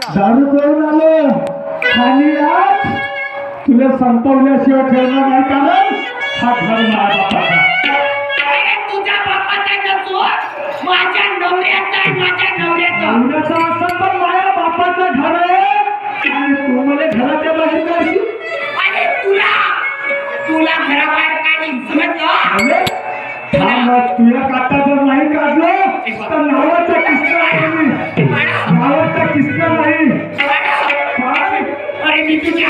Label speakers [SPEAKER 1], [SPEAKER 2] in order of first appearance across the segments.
[SPEAKER 1] दारू करून आलो आणि आज तुला संपवल्याशिवाय ठेवणार नाही कारण हा घर माझा
[SPEAKER 2] तुझ्या बापाचा नसो माझ्या नवऱ्याचा
[SPEAKER 1] नवऱ्याचा असं पण माझ्या बापाचं घर आहे आणि तू मला घराच्या बाहेर काढशील
[SPEAKER 2] अरे तुला घराबाहेर काढीन समजलं
[SPEAKER 1] तुझ्या काटा जर नाही काढलं तर नावाचा किस्सा आहे नावाचा किस्सा नाही
[SPEAKER 2] अरे मी तुझ्या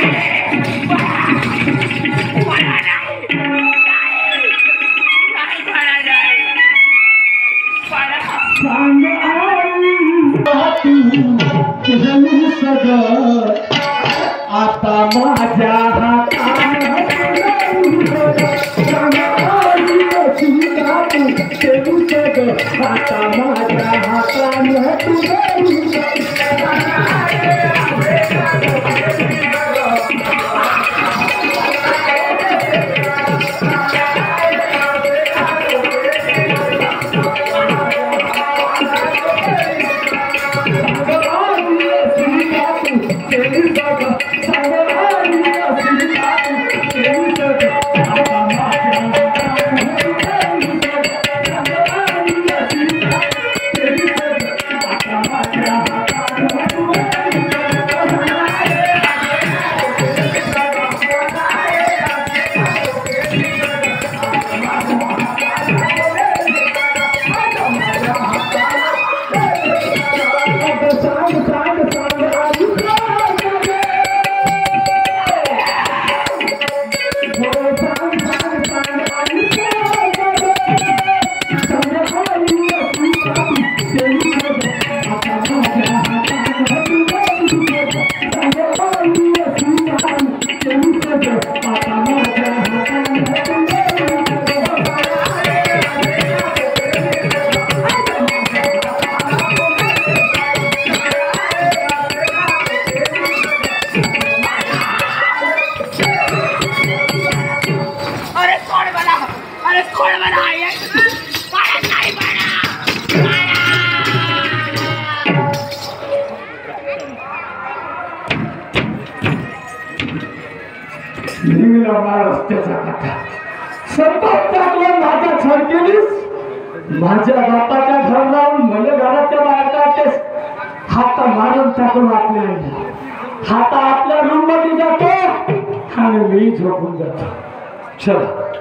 [SPEAKER 1] आता माझ्या आता माझ्या माझ्या बापाच्या घर जाऊन मला घराच्या बाहेर काढतेस हाता मारून टाकून हाता आपल्या रूम मध्ये जातो आणि मी झोपून जातो चला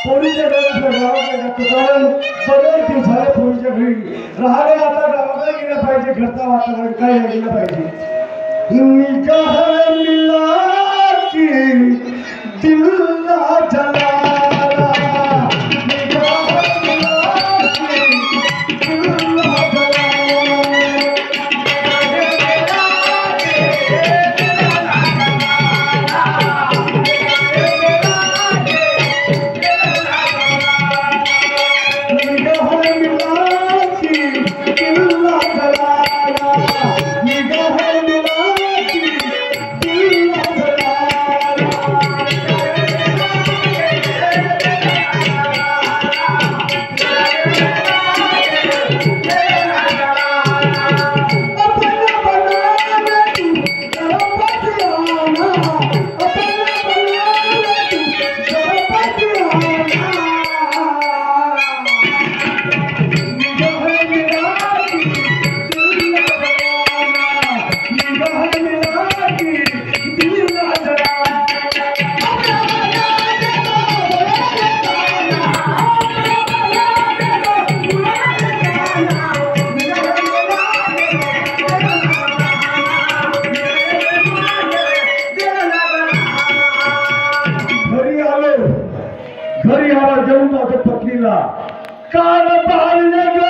[SPEAKER 1] पोरीच्या घरातल्या गावाकडे जातो कारण बरेच दिवस झाले पोरीच्या घरी राहिले आता गावाकडे गेलं पाहिजे घरचं वातावरण काय गेलं पाहिजे मिला की दिल जला घरी आला जेवून माझ्या पत्नीला काल पाहिलं ग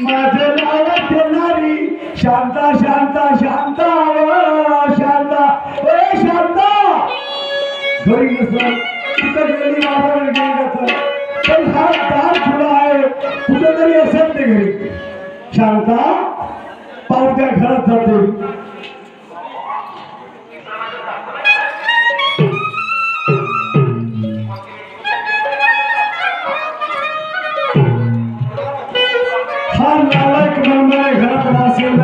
[SPEAKER 1] माझं नाव ठेवणारी शांता शांता शांता शांता शांता घरी नसलं तिथं गेली माझ्याकडे गेली जातं पण हा दार घरी असेल ते घरी. शांता पावत्या घरात जाते. हा नालायक म्हणणारे घरात असेल